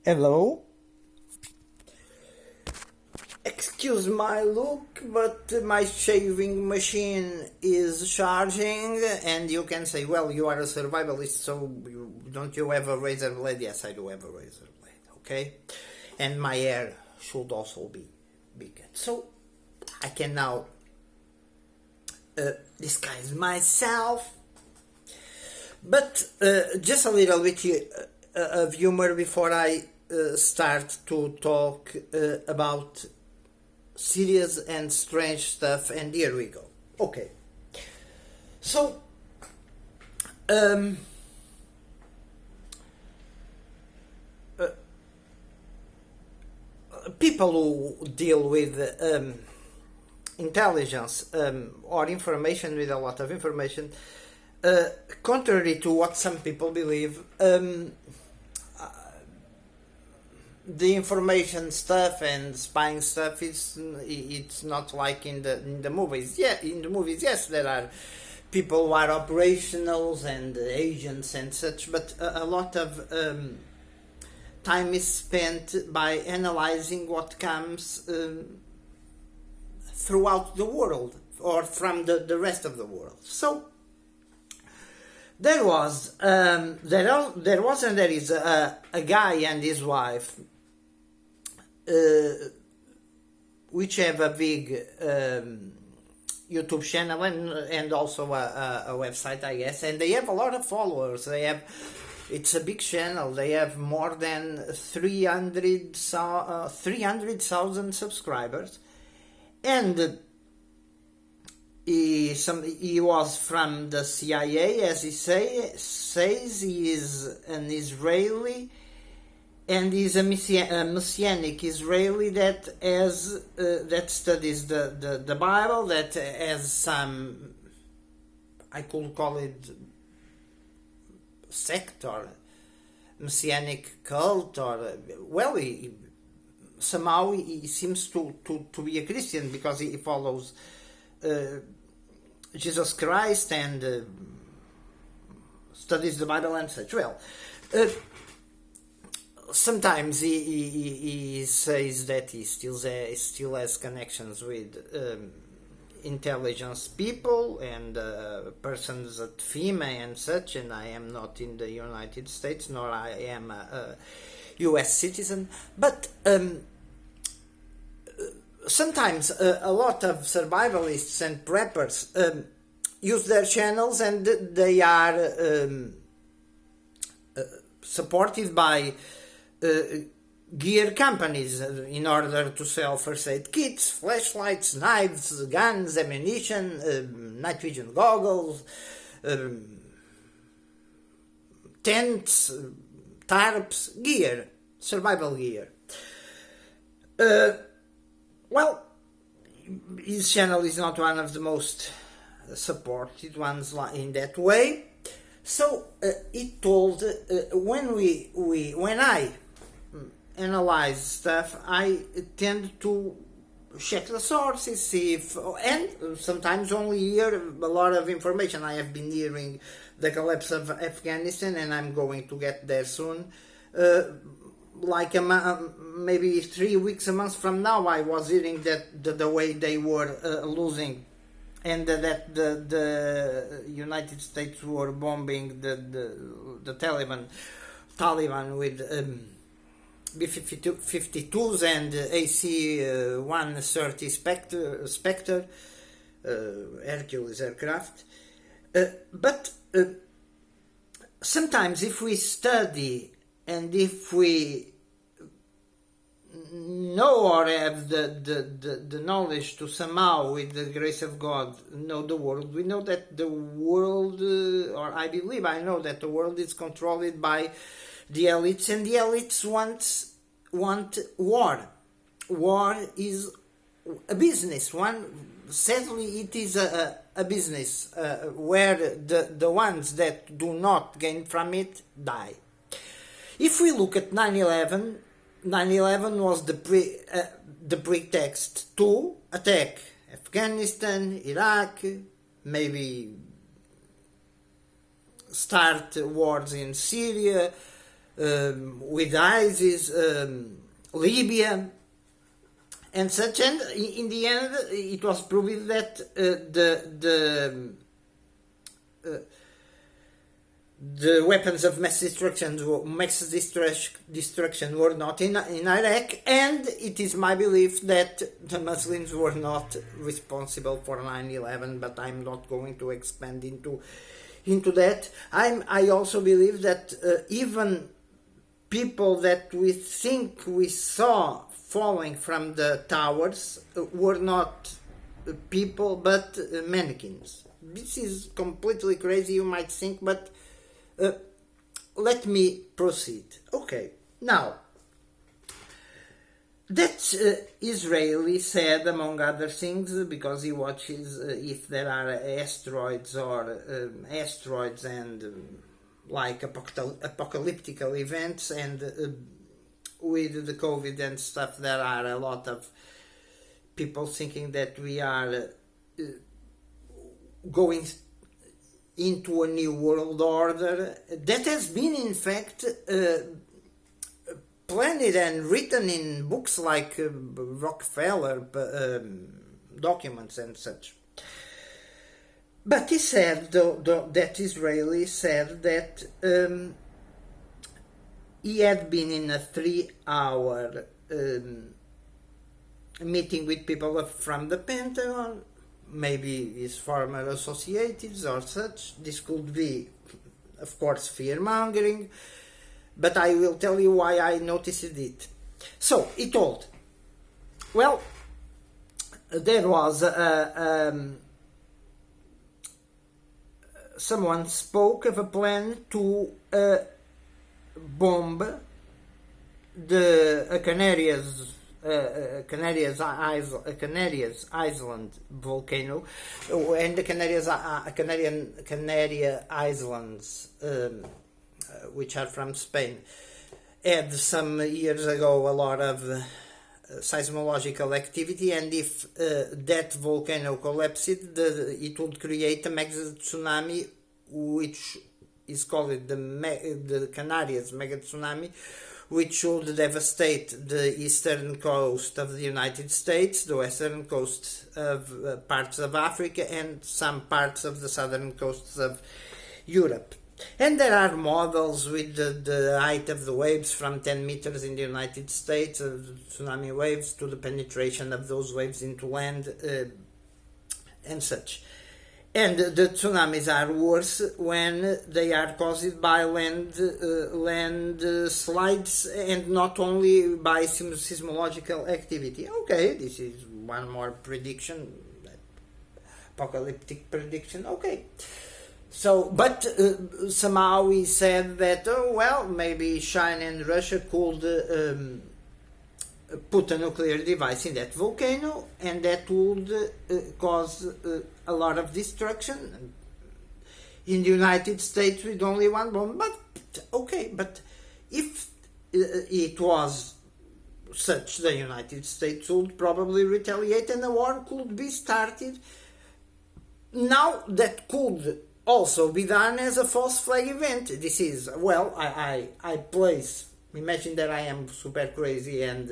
Hello? Excuse my look, but my shaving machine is charging, and you can say, well, you are a survivalist, so don't you have a razor blade? Yes, I do have a razor blade, okay? And my hair should also be good. So, I can now disguise myself, but just a little bit of humor before I start to talk about serious and strange stuff, and here we go. Okay, so people who deal with intelligence or information, with a lot of information, contrary to what some people believe, the information stuff and spying stuff it's not like in the movies. Yeah, in the movies, yes, there are people who are operationals and agents and such, but a lot of time is spent by analyzing what comes throughout the world or from the rest of the world. So there was and there is a guy and his wife, which have a big YouTube channel and also a website, I guess, and they have a lot of followers. It's a big channel. They have more than 300,000 subscribers, and he was from the CIA, as he says. He is an Israeli, and he's a messianic Israeli that studies the Bible, that has some, I could call it, sect or messianic cult, or well, somehow he seems to be a Christian, because he follows Jesus Christ and studies the Bible and such. Well, sometimes he says that he still has connections with intelligence people and persons at FEMA and such, and I am not in the United States, nor I am a US citizen, but sometimes a lot of survivalists and preppers use their channels, and they are supported by gear companies in order to sell first aid kits, flashlights, knives, guns, ammunition, night vision goggles, tents, tarps, gear, survival gear. Well, his channel is not one of the most supported ones in that way. So he told, when I analyze stuff, I tend to check the sources, see if, and sometimes only hear a lot of information. I have been hearing the collapse of Afghanistan, and I'm going to get there soon. Like maybe 3 weeks, a month from now, I was hearing that the way they were losing, and that the United States were bombing the Taliban with B-52s and AC-130 Spectre Hercules aircraft. But sometimes, if we study and if we know or have the knowledge to somehow, with the grace of God, know the world, we know that the world, or I know that the world is controlled by the elites, and the elites want war. War is a business. Sadly, it is a business where the ones that do not gain from it die. If we look at 9/11, 9/11 was the pretext to attack Afghanistan, Iraq, maybe start wars in Syria, with ISIS, Libya, and such. And in the end, it was proved that the weapons of mass destruction were not in Iraq, and it is my belief that the Muslims were not responsible for 9/11, but I'm not going to expand into that. I also believe that even people that we think we saw falling from the towers were not people but mannequins. This is completely crazy, you might think, but let me proceed. Okay, now that Israeli said, among other things, because he watches if there are asteroids and like apocalyptic events, and with the COVID and stuff, there are a lot of people thinking that we are going into a new world order that has been in fact planned and written in books like Rockefeller documents and such. But he said, that Israeli said that he had been in a 3-hour meeting with people from the Pentagon, maybe his former associates or such. This could be, of course, fear-mongering, but I will tell you why I noticed it. So, he told, well, there was someone spoke of a plan to bomb the Canarias Island volcano, and the Canary Islands, which are from Spain, had some years ago a lot of seismological activity, and if that volcano collapsed, it would create a mega tsunami, which is called the Canarias mega tsunami, which would devastate the eastern coast of the United States, the western coast of parts of Africa, and some parts of the southern coasts of Europe. And there are models with the height of the waves from 10 meters in the United States, tsunami waves, to the penetration of those waves into land, and such. And the tsunamis are worse when they are caused by landslides, and not only by seismological activity. Okay, this is one more prediction, apocalyptic prediction. Okay. So, but somehow he said that, oh, well, maybe China and Russia could put a nuclear device in that volcano, and that would cause a lot of destruction. In the United States with only one bomb, but okay, but if it was such, the United States would probably retaliate and a war could be started. Now, that could also be done as a false flag event. This is, well, I place, imagine that I am super crazy and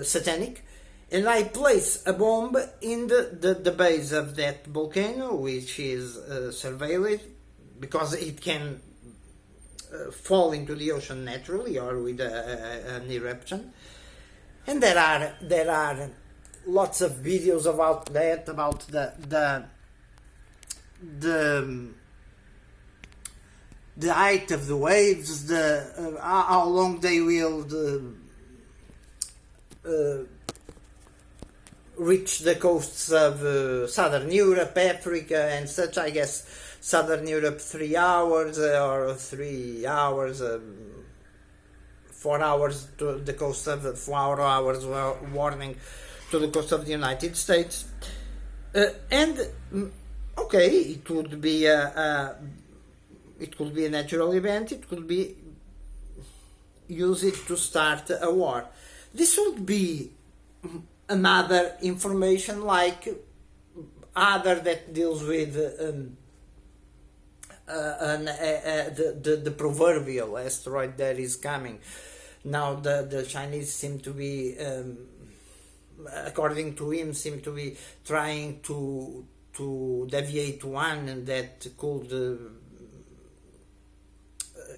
satanic, and I place a bomb in the base of that volcano, which is surveilled, because it can fall into the ocean naturally or with an eruption. And there are lots of videos about that, about the height of the waves, how long they will reach the coasts of southern Europe, Africa, and such. I guess southern Europe 3 hours, or 3 hours, 4 hours to the coast of 4 hours warning to the coast of the United States, and okay, it would be it could be a natural event. It could be used to start a war. This would be another information like other that deals with the proverbial asteroid that is coming. Now the Chinese seem to be, according to him, seem to be trying to deviate one, and that could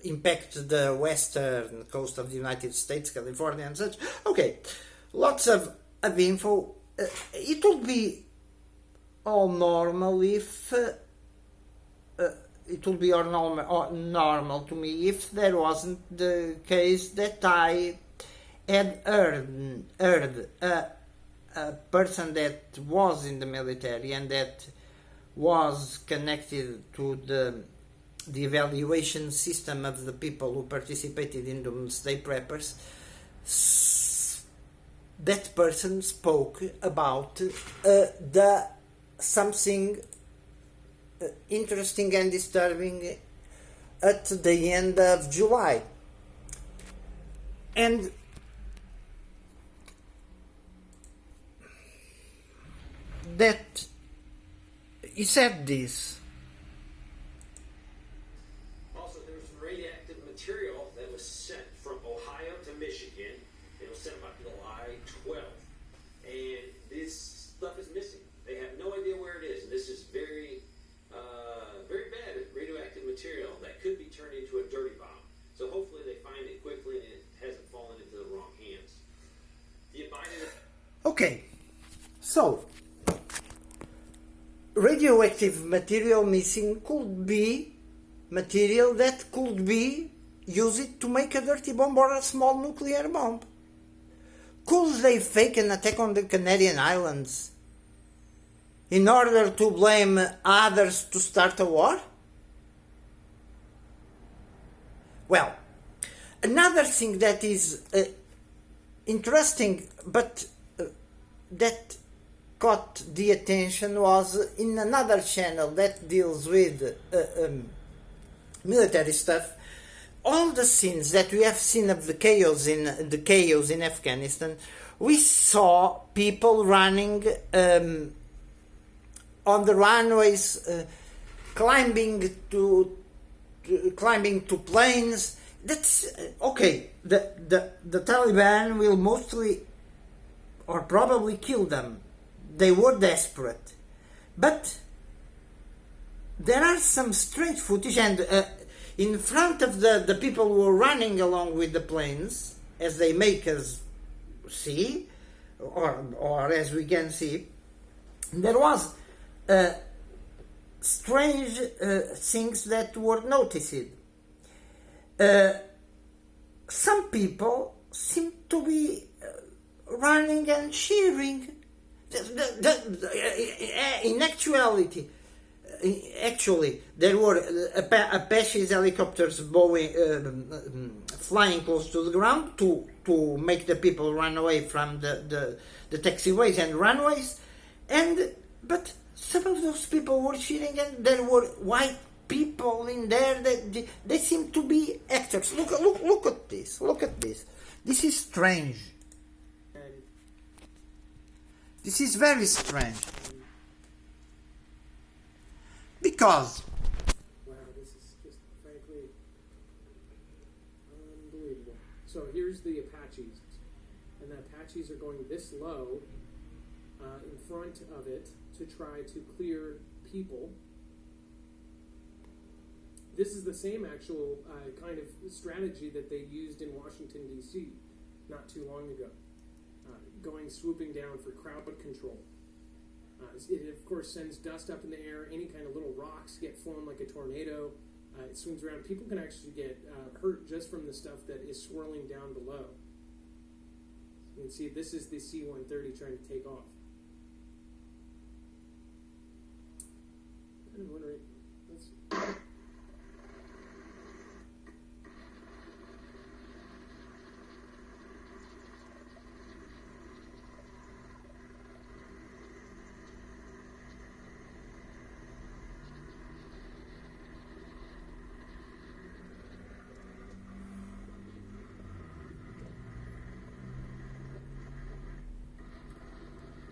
impact the western coast of the United States, California and such. Okay, lots of info. It would be all normal if it would be all normal to me if there wasn't the case that I had heard a person that was in the military and that was connected to the evaluation system of the people who participated in Doomsday Preppers. That person spoke about the something interesting and disturbing at the end of July, and that he said this. Also, there was some radioactive material that was sent from Ohio to Michigan. It was sent about July 12th, and this stuff is missing. They have no idea where it is, and this is very bad radioactive material that could be turned into a dirty bomb. So hopefully they find it quickly and it hasn't fallen into the wrong hands. Okay, so radioactive material missing could be material that could be used to make a dirty bomb or a small nuclear bomb. Could they fake an attack on the Canadian Islands in order to blame others to start a war? Well, another thing that is interesting but that caught the attention was in another channel that deals with military stuff. All the scenes that we have seen of the chaos in Afghanistan, we saw people running on the runways, climbing to planes. That's okay. The Taliban will mostly or probably kill them. They were desperate, but there are some strange footage, and in front of the people who were running along with the planes, as they make us see, or as we can see, there was strange things that were noticed. Some people seem to be running and cheering. In actually, there were Apache's helicopters flying close to the ground to make the people run away from the taxiways and runways, but some of those people were cheering, and there were white people in there that they seem to be actors. Look at this. Look at this. This is strange. This is very strange. Because wow, this is just frankly unbelievable. So here's the Apaches, and the Apaches are going this low in front of it to try to clear people. This is the same actual kind of strategy that they used in Washington, D.C. not too long ago, swooping down for crowd control. It, of course, sends dust up in the air. Any kind of little rocks get flown like a tornado. It swings around. People can actually get hurt just from the stuff that is swirling down below. You can see this is the C-130 trying to take off. I'm wondering,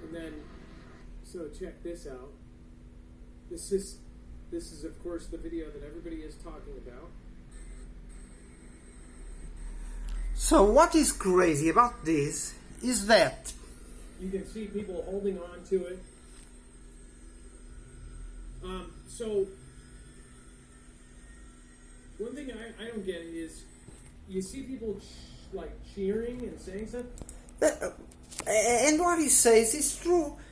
and then, so check this out. This is This is, of course, the video that everybody is talking about. So what is crazy about this is that You can see people holding on to it. So, one thing I don't get is, you see people like cheering and saying stuff. and what he says is true.